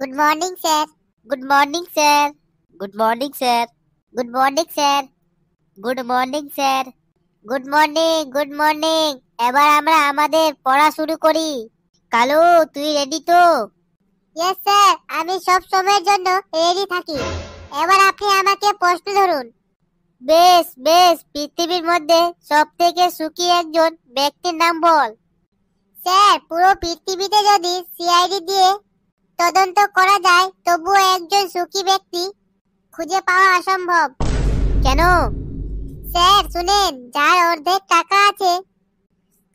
Good morning, sir. Good morning, sir. Good morning, sir. Good morning, sir. Good morning, sir. Good morning, good morning. এবার আমরা আমাদের পড়া শুরু করি। কালু, তুই রেডি তো? Yes, sir. আমি সব সময়ের জন্য রেডি থাকি। এবার আপনি আমাকে প্রশ্ন ধরুন। বেশ বেশ, পৃথিবীর মধ্যে সবথেকে সুখী একজন ব্যক্তির নাম বল। স্যার, পুরো পৃথিবীতে যদি সিআইডি দিয়ে তদন্ত করা যায় তবুও একজন সুখী ব্যক্তি খুঁজে পাওয়া অসম্ভব। কেন? স্যার শুনেন, যার অর্ধেক টাকা আছে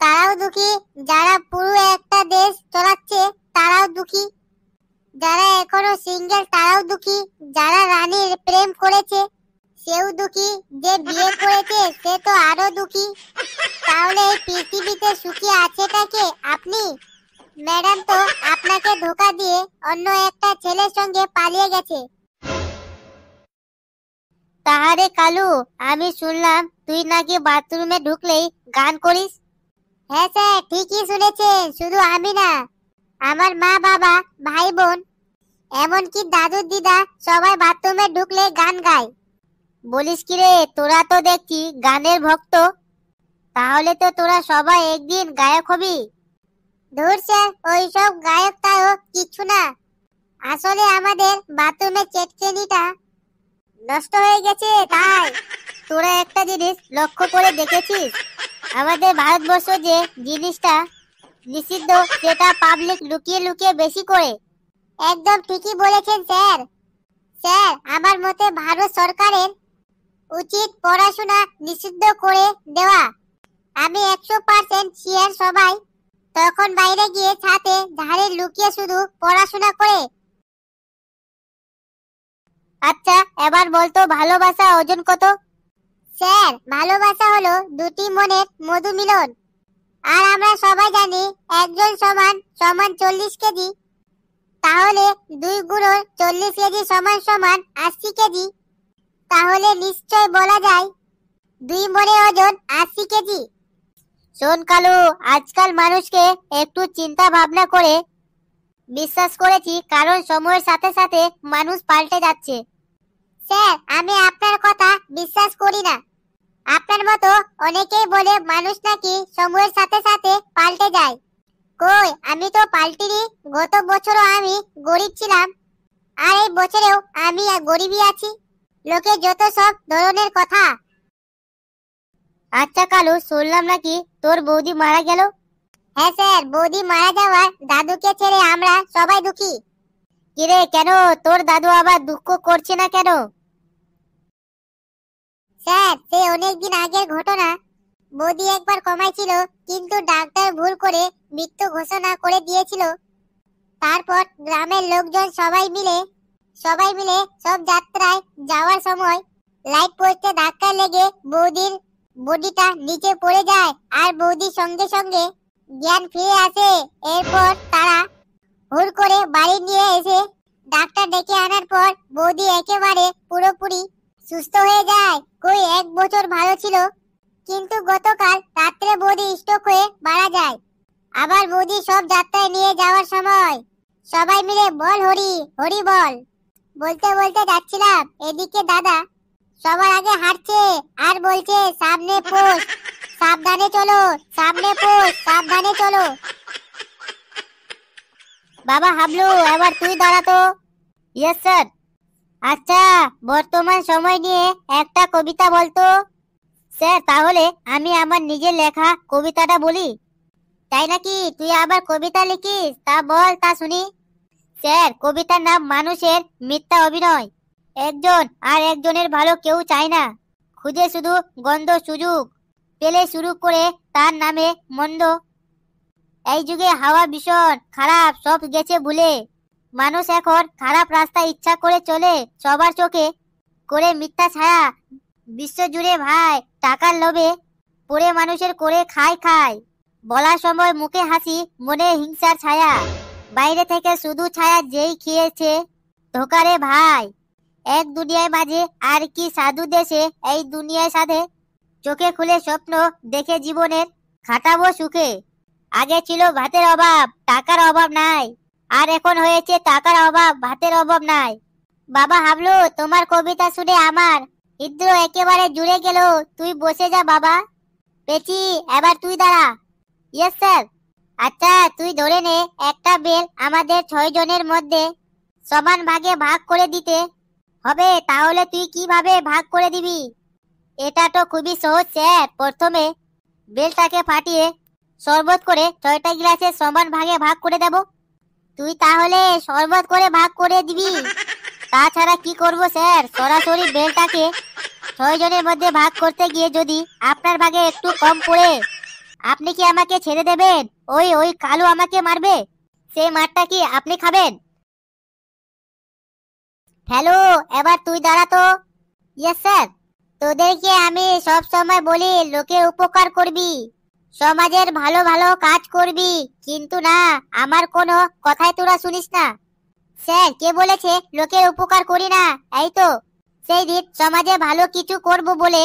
তারাও দুঃখী, যারা পুরো একটা দেশ চালাচ্ছে তারাও দুঃখী, যারা এখনো সিঙ্গেল তারাও দুঃখী, যারা রানীর প্রেম করেছে সেও দুঃখী, যে বিয়ে করেছে সে তো আরো দুঃখী। তাহলে এই পৃথিবীতে সুখী আছেটা কে? আপনি? ম্যাডাম তো আপনাকে ধোকা দিয়ে অন্য একটা ছেলের সঙ্গে পালিয়ে গেছে। তাহারে কালু, আমি শুনলাম তুই নাকি বাথরুমে ঢুকলেই গান করিস। হ্যাঁ স্যার, ঠিকই শুনেছেন। শুধু আমি না, আমার মা বাবা, ভাই বোন, এমনকি দাদু দিদা সবাই বাথরুমে ঢুকলে গান গায়। বলিস কি রে, তোরা তো দেখছি গানের ভক্ত। তাহলে তো তোরা সবাই একদিন গায়ক হবি। ধুর স্যার, ওইসব গায়ক টায়ক কিছু না। আসলে আমাদের বাথরুমের চেটকেনিটা নষ্ট হয়ে গেছে তাই। তোরা একটা জিনিস লক্ষ্য করে দেখেছিস, আমাদের ভারতবর্ষ যে জিনিসটা নিষিদ্ধ সেটা পাবলিক লুকিয়ে লুকিয়ে বেশি করে। একদম ঠিকই বলেছেন স্যার। স্যার, আমার মতে ভারত সরকারের উচিত পড়াশোনা নিষিদ্ধ করে দেওয়া। আমি 100% শিয়ার সবাই তখন বাইরে গিয়ে ছাদে ধারে লুকিয়ে শুধু পড়াশোনা করে। আচ্ছা, এবার বলতো ভালোবাসা ওজন কত? স্যার, ভালোবাসা হলো দুটি মনের মধু মিলন। আর আমরা সবাই জানি একজন সমান সমান 40 কেজি। তাহলে 2 গুণন 40 কেজি সমান সমান 80 কেজি। তাহলে নিশ্চয় বলা যায় 2 মনের ওজন 80 কেজি। শোন কালু, আজকাল মানুষকে একটু চিন্তা ভাবনা করে বিশ্বাস করেছি, কারণ সময়ের সাথে সাথে মানুষ পাল্টে যাচ্ছে। স্যার, আমি আপনার কথা বিশ্বাস করি না। আপনার মতো অনেকেই বলে মানুষ নাকি সময়ের সাথে সাথে পাল্টে যায়। কই, আমি তো পাল্টিনি। গত বছরও আমি গরিব ছিলাম, আর এই বছরেও আমি গরিবই আছি। লোকে যত সব ধরনের কথা। আচ্ছা কালু, শুনলাম নাকি তোর বৌদি মারা গেল। হ্যাঁ স্যার, বৌদি মারা যাওয়ার দাদুকে ছেড়ে আমরা সবাই দুঃখী। কিরে, কেন? তোর দাদু আবার দুঃখ করছে না কেন? স্যার, সে অনেকদিন আগের ঘটনা। বৌদি একবার কমাইছিল, কিন্তু ডাক্তার ভুল করে মৃত্যু ঘোষণা করে দিয়েছিল। তারপর গ্রামের লোকজন সবাই মিলে সব যাত্রায় যাওয়ার সময় লাইট পোস্টে ধাক্কা লেগে বৌদির বডিটা নিচে পড়ে যায়, আর বৌদির সঙ্গে সঙ্গে জ্ঞান ফিরে আসে। এরপর তারা হুড় করে বাড়ি নিয়ে এসে ডাক্তার ডেকে আনার পর বৌদি একেবারে পুরোপুরি সুস্থ হয়ে যায়। কই, 1 বছর ভালো ছিল, কিন্তু গতকাল রাত্রে বৌদি স্ট্রোক হয়ে মারা যায়। আবার বৌদি সব যাত্রায় নিয়ে যাওয়ার সময় সবাই মিলে বল হরি হরি বল বলতে বলতে যাচ্ছিলাম, এদিকে দাদা সবার আগে হাঁটছে আর বলছে, সামনে পোস্ট, সাবধানে চলো, সামনে পোস্ট, সাবধানে চলো। বাবা হাবলু, এবার তুই দাঁড়াতো। Yes sir. আচ্ছা, বর্তমান সময় নিয়ে একটা কবিতা বলতো। স্যার, তাহলে আমি আমার নিজের লেখা কবিতাটা বলি। তাই নাকি? তুই আবার কবিতা লিখিস? তা বল, তা শুনি। স্যার, কবিতার নাম মানুষের মিথ্যা অভিনয়। একজন আর একজনের ভালো কেউ চায় না, খুঁজে শুধু গন্ধ সুযোগ পেলে শুরু করে তার নামে মন্দ। এই যুগে হাওয়া ভীষণ খারাপ, সব গেছে ভুলে। মানুষ এখন খারাপ রাস্তা ইচ্ছা করে চলে, সবার চোখে করে মিথ্যা ছায়া। বিশ্ব জুড়ে ভাই টাকার লোভে পড়ে মানুষের করে খায়। বলার সময় মুখে হাসি, মনে হিংসার ছায়া। বাইরে থেকে শুধু ছায়া, যেই খেয়েছে ধোকারে ভাই। এক দুনিয়ায় মাঝে আর কি সাধু দেশে, এই দুনিয়ায় সাধে। চোখে খুলে স্বপ্ন দেখে জীবনের খাটাবো সুখে। আগে ছিল ভাতের অভাব, টাকার অভাব নাই। আর এখন হয়েছে টাকার অভাব, ভাতের অভাব নাই। বাবা হাবলু, তোমার কবিতা শুনে আমার হৃদয় একেবারে জুড়ে গেল। তুই বসে যা বাবা। পেচি, এবার তুই দাঁড়া। Yes sir. আচ্ছা, তুই ধরে নে একটা বেল আমাদের 6 জনের মধ্যে সমান ভাগে ভাগ করে দিতে হবে। তাহলে তুই কিভাবে ভাগ করে দিবি? এটা তো খুবই সহজ স্যার। প্রথমে বেলটাকে ফাটিয়ে শরবত করে 6টা গ্লাসে সমান ভাগে ভাগ করে দেব। তুই তাহলে শরবত করে ভাগ করে দিবি? তাছাড়া কি করব স্যার? সরাসরি বেলটাকে 6 জনের মধ্যে ভাগ করতে গিয়ে যদি আপনার ভাগে একটু কম পড়ে, আপনি কি আমাকে ছেড়ে দেবেন? ওই ওই কালু আমাকে মারবে, সেই মারটা কি আপনি খাবেন? হ্যালো, এবার তুই দাঁড়া তো। Yes sir. তোদেরকে আমি সব সময় বলি লোকের উপকার করবি, সমাজের ভালো ভালো কাজ করবি, কিন্তু না, আমার কোনো কথাই তোরা শুনিস না। স্যার, কে বলেছে লোকের উপকার করি না? এই তো সেই দিন সমাজে ভালো কিছু করব বলে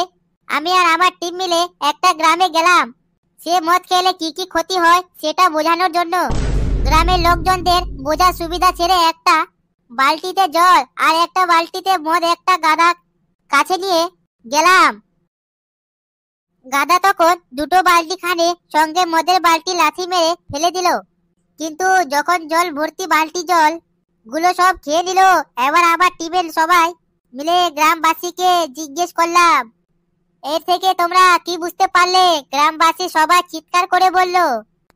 আমি আর আমার টিম মিলে একটা গ্রামে গেলাম। সে মদ খেলে কি কি ক্ষতি হয় সেটা বোঝানোর জন্য গ্রামের লোকজনদের বোঝার সুবিধা ছেড়ে একটা বালতিতে জল আর একটা বালতিতে মদ একটা গাদা কাছে নিয়ে গেলাম। গাদা তখন দুটো বালতি খানে সঙ্গে মদের বালতি লাথি মেরে ফেলে দিল, কিন্তু যখন জল ভর্তি বালতি জল গুলো সব খেয়ে নিল। এবার আবার টিমের সবাই মিলে গ্রামবাসীকে জিজ্ঞেস করলাম, এর থেকে তোমরা কি বুঝতে পারলে? গ্রামবাসী সবাই চিৎকার করে বলল,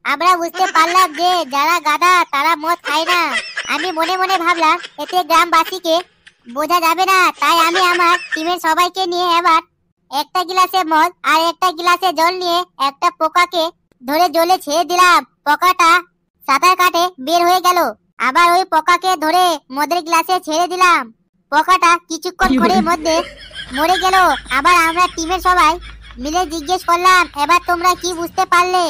আমরা বুঝতে পারলাম যে যারা গাধা তারা মদ খায় না। আমি মনে মনে ভাবলাম এতে গ্রামবাসীকে বোঝা যাবে না, তাই আমি আমার টিমের সবাইকে নিয়ে এবার একটা গিলাসে মদ আর একটা গিলাসে জল নিয়ে একটা পোকাকে ধরে জলে ছেড়ে দিলাম। পোকাটা সাঁতার কাটে বের হয়ে গেল। আবার ওই পোকাকে ধরে মদের গ্লাসে ছেড়ে দিলাম। পোকাটা কিছুক্ষণ পরের মধ্যে মরে গেল। আবার আমরা টিমের সবাই মিলে জিজ্ঞেস করলাম, এবার তোমরা কি বুঝতে পারলে?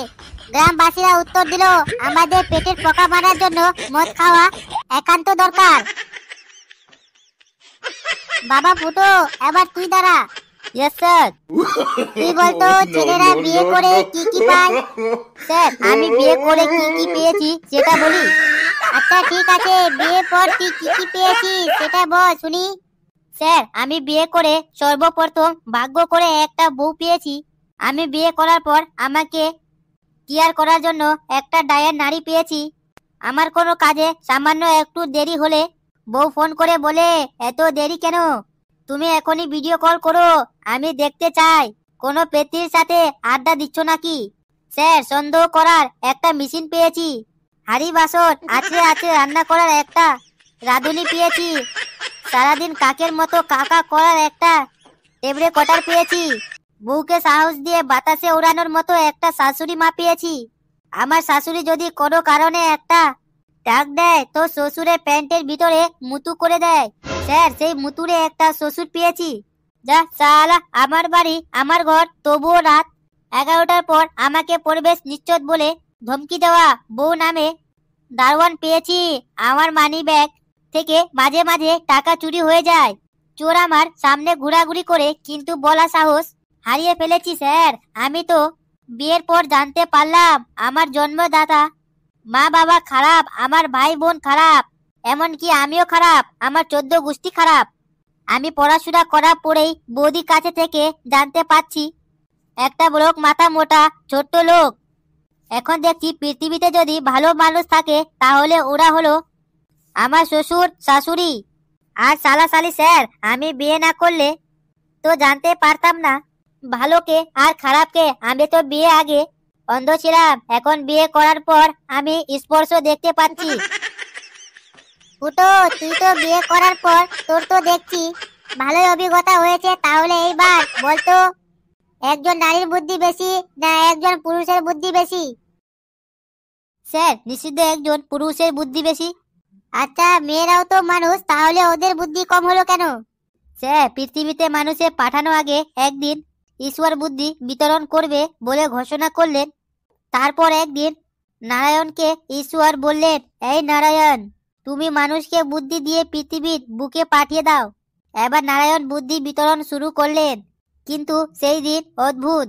গ্রামবাসীরা উত্তর দিল, আমাদের পেটের পোকা মারার জন্য মদ খাওয়া একান্ত দরকার। বাবা ফুটো, এবার তুই দাঁড়া। Yes sir. তুই বলতো ছেলেরা বিয়ে করে কি কি পায়? স্যার, আমি বিয়ে করে কি কি পেয়েছি সেটা বলি। আচ্ছা ঠিক আছে, বিয়ের পর তুই কি কি পেয়েছিস সেটা বল শুনি। স্যার, আমি বিয়ে করে সর্বপ্রথম ভাগ্য করে একটা বউ পেয়েছি। আমি বিয়ে করার পর আমাকে কেয়ার করার জন্য একটা ডায়ার নারী পেয়েছি। আমার কোনো কাজে সামান্য একটু দেরি হলে বউ ফোন করে বলে, এত দেরি কেন? তুমি এখনই ভিডিও কল করো, আমি দেখতে চাই কোনো পেত্রীর সাথে আড্ডা দিচ্ছ নাকি। স্যার, সন্দেহ করার একটা মেশিন পেয়েছি। হাড়ি বাসন আছে আছে রান্না করার একটা রাঁধুনি পেয়েছি। সারাদিন কাকের মতো কাকা করার একটা টেবড়ে কটার পেয়েছি। বউকে সাহস দিয়ে বাতাসে উড়ানোর মতো একটা শাশুড়ি মা পেয়েছি। আমার শাশুড়ি যদি কোনো কারণে একটা ডাক দেয় তো শ্বশুরের প্যান্টের ভিতরে মুতু করে দেয়। স্যার, সেই মুতুরে একটা শ্বশুর পেয়েছি। যা সালা, আমার বাড়ি আমার ঘর, তবুও রাত 11টার পর আমাকে প্রবেশ নিশ্চিত বলে ধমকি দেওয়া বউ নামে দারোয়ান পেয়েছি। আমার মানি ব্যাগ থেকে মাঝে মাঝে টাকা চুরি হয়ে যায়। চোর আমার সামনে ঘোরাঘুরি করে, কিন্তু বলা সাহস হারিয়ে ফেলেছি। স্যার, আমি তো বিয়ের পর জানতে পারলাম আমার জন্মদাতা মা বাবা খারাপ, আমার ভাই বোন খারাপ, এমনকি আমিও খারাপ, আমার 14 গোষ্ঠী খারাপ। আমি পড়াশোনা করার পরেই বৌদির কাছে থেকে জানতে পারছি একটা লোক মাথা মোটা ছোট্ট লোক। এখন দেখছি পৃথিবীতে যদি ভালো মানুষ থাকে তাহলে ওরা হলো আমার শ্বশুর শাশুড়ি আর সালাসালি। স্যার, আমি বিয়ে না করলে তো জানতে পারতাম না ভালোকে আর খারাপকে। আমি তো বিয়ে আগে অন্ধ ছিলাম, এখন বিয়ে করার পর আমি স্পর্শ দেখতে পাচ্ছি। ফুটো, তুই তো বিয়ে করার পর তোর তো দেখছি ভালোই অভিজ্ঞতা হয়েছে। তাহলে এইবার বলতো, একজন নারীর বুদ্ধি বেশি না একজন পুরুষের বুদ্ধি বেশি? স্যার, নিশ্চিত একজন পুরুষের বুদ্ধি বেশি। আচ্ছা, মেয়েরাও তো মানুষ, তাহলে ওদের বুদ্ধি কম হলো কেন? স্যার, পৃথিবীতে মানুষের পাঠানো আগে একদিন ঈশ্বর বুদ্ধি বিতরণ করবে বলে ঘোষণা করলেন। তারপর একদিন নারায়ণকে ঈশ্বর বললেন, এই নারায়ণ, তুমি মানুষকে বুদ্ধি দিয়ে পৃথিবীর বুকে পাঠিয়ে দাও। এবার নারায়ণ বুদ্ধি বিতরণ শুরু করলেন, কিন্তু সেই দিন অদ্ভুত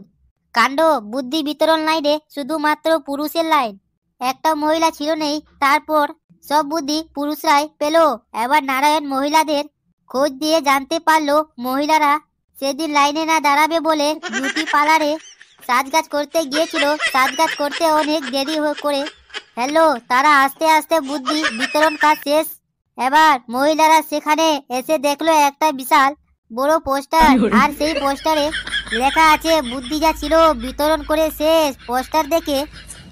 কাণ্ড। বুদ্ধি বিতরণ লাইনে শুধুমাত্র পুরুষের লাইন, একটা মহিলা ছিল নেই। তারপর সব বুদ্ধি পুরুষরাই পেল। এবার নারায়ণ মহিলাদের খোঁজ দিয়ে জানতে পারলো মহিলারা সেদিন লাইনে না দাঁড়াবে বলে বিউটি পার্লারে সাজগাজ করতে গিয়েছিল। সাজগাজ করতে অনেক দেরি করে হ্যালো, তারা আস্তে আস্তে বুদ্ধি বিতরণ কাজ শেষ। এবার মহিলারা সেখানে এসে দেখলো একটা বিশাল বড় পোস্টার, আর সেই পোস্টারে লেখা আছে বুদ্ধি যা ছিল বিতরণ করে শেষ। পোস্টার দেখে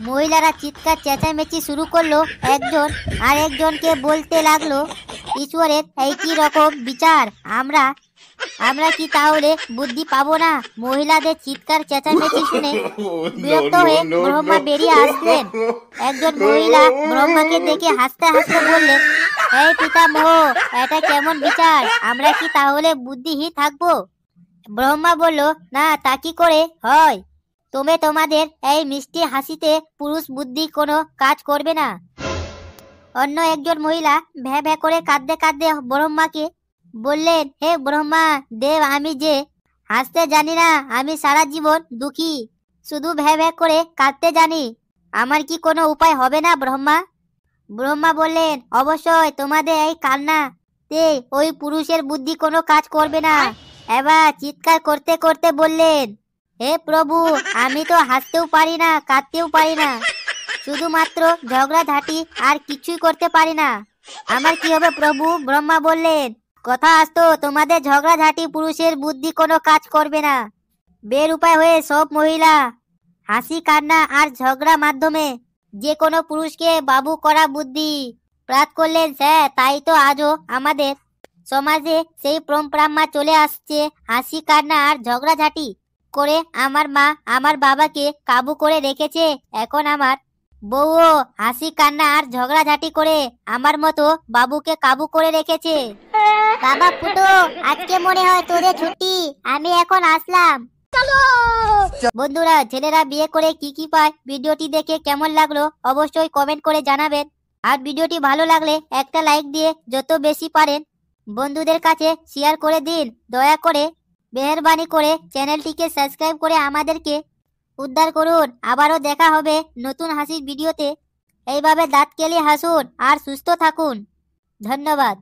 মহিলারা চিৎকার চেঁচামেচি শুরু করলো। একজন আর একজনকে বলতে লাগলো, ঈশ্বরের এই কি রকম বিচার, আমরা আমরা কি তাহলে বুদ্ধি পাবো না? মহিলাদের চিৎকার চেঁচামেচি শুনে বিরক্ত হয়ে ব্রহ্মা বেরিয়ে আসলেন। একজন মহিলা ব্রহ্মাকে দেখে হাসতে হাসতে বললেন, এই পিতামহ, এটা কেমন বিচার? আমরা কি তাহলে বুদ্ধিহীন থাকবো? ব্রহ্মা বলল, না, তা কি করে হয়? তুমি তোমাদের এই মিষ্টি হাসিতে পুরুষ বুদ্ধি কোনো কাজ করবে না। অন্য একজন মহিলা ভ্যা ভ্যা করে কাঁদতে কাঁদতে ব্রহ্মাকে বললেন, হে ব্রহ্মা দেব, আমি যে হাসতে জানি না, আমি সারা জীবন দুঃখী, শুধু ভ্যা ভ্যা করে কাঁদতে জানি, আমার কি কোনো উপায় হবে না ব্রহ্মা? ব্রহ্মা বললেন, অবশ্যই, তোমাদের এই কান্না তে ওই পুরুষের বুদ্ধি কোনো কাজ করবে না। এবার চিৎকার করতে করতে বললেন, হে প্রভু, আমি তো হাসতেও পারি না, কাঁদতেও পারি না, শুধুমাত্র ঝগড়াঝাটি, আর কিছুই করতে পারি না, আমার কি হবে প্রভু? ব্রহ্মা বললেন, কথা আসতো, তোমাদের ঝগড়াঝাটি পুরুষের বুদ্ধি কোনো কাজ করবে না। বের উপায় হয়ে সব মহিলা হাসি কান্না আর ঝগড়া মাধ্যমে যে কোনো পুরুষকে বাবু করা বুদ্ধি প্রাপ্ত করলেন। স্যার, তাই তো আজও আমাদের সমাজে সেই পরম্পরা চলে আসছে, হাসি কান্না আর ঝগড়াঝাটি করে আমার মা আমার বাবাকে কাবু করে রেখেছে। এখন আমার বউও হাসি কান্না আর ঝগড়াঝাটি করে আমার মতো বাবুকে কাবু করে রেখেছে। বাবা ফুটো, আজকে মনে হয় তোদের ছুটি, আমি এখন আসলাম। বন্ধুরা, ছেলেরা বিয়ে করে কি কি পায়, ভিডিওটি দেখে কেমন লাগলো অবশ্যই কমেন্ট করে জানাবেন। আর ভিডিওটি ভালো লাগলে একটা লাইক দিয়ে যত বেশি পারেন বন্ধুদের কাছে শেয়ার করে দিন। দয়া করে মেহেরবানি করে চ্যানেলটিকে সাবস্ক্রাইব করে আমাদেরকে উদ্ধার করুন। আবারও দেখা হবে নতুন হাসির ভিডিওতে। এইভাবে দাঁত কেলিয়ে হাসুন আর সুস্থ থাকুন। ধন্যবাদ।